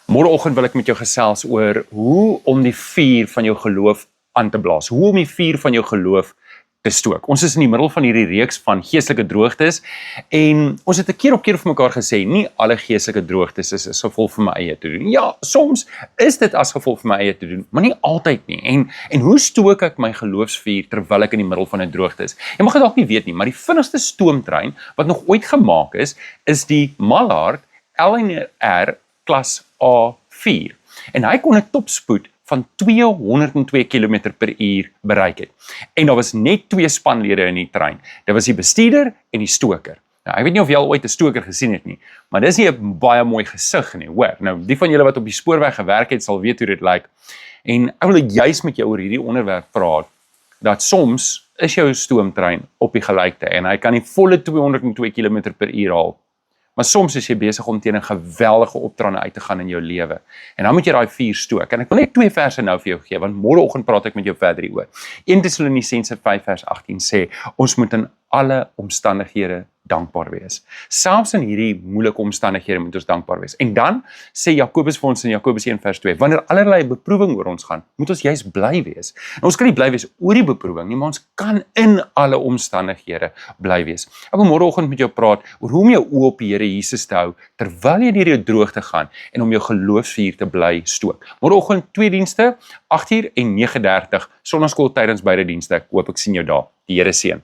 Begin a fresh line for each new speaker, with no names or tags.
Môreoggend wil ek met jou gesels oor hoe om die vuur van jou geloof aan te blaas. Hoe om die vuur van jou geloof te stook. Ons is in die middel van hierdie reeks van geestelike droogtes en ons het 'n keer op keer vir mekaar gesê, nie alle geestelike droogtes is as gevolg van my eie te doen. Ja, soms is dit as gevolg van my eie te doen, maar nie altyd nie. En hoe stook ek my geloofsvuur terwyl ek in die middel van 'n droogte is? Jy mag dit dalk nie weet nie, maar die vinnigste stoomtrein wat nog ooit gemaak is die Mallard LNR klas A4. En hy kon 'n topspoed van 202 km/h bereik het. En daar was net 2 spanlede in die trein. Dit was die bestuurder en die stoker. Nou, ek weet nie of jy al ooit 'n stoker gesien het nie, maar dis nie 'n baie mooi gesig nie, hoor. Nou, die van julle wat op die spoorweg gewerk het, sal weet hoe dit lyk. En ek wil juis met jou oor hierdie onderwerp praat, dat soms is jou stoomtrein op die gelykte en hy kan nie volle 202 km/h haal. Maar soms is jy besig om teen 'n geweldige opdraande uit te gaan in jou lewe. En dan moet jy daai vuur stook. En ek wil net 2 verse nou vir jou gee, want môreoggend praat ek met jou verder hieroor. 1 Tessalonisense 5 vers 18 sê, ons moet in alle omstandighede dankbaar wees. Selfs in hierdie moeilike omstandighede moet ons dankbaar wees. En dan sê Jakobus vir ons in Jakobus 1 vers 2, wanneer allerlei beproewing oor ons gaan, moet ons juist bly wees. En ons kan nie bly wees oor die beproewing nie, maar ons kan in alle omstandighede bly wees. Ek wil môreoggend met jou praat oor hoe om jou oë op die Here Jesus te hou, terwyl jy deur jou droogte gaan, en om jou geloofsvuur te bly stook. Môreoggend 2 dienste, 8:00 en 9:30, sonnaskool tydens beide dienste. Ek hoop ek sien jou daar. Die Here seën.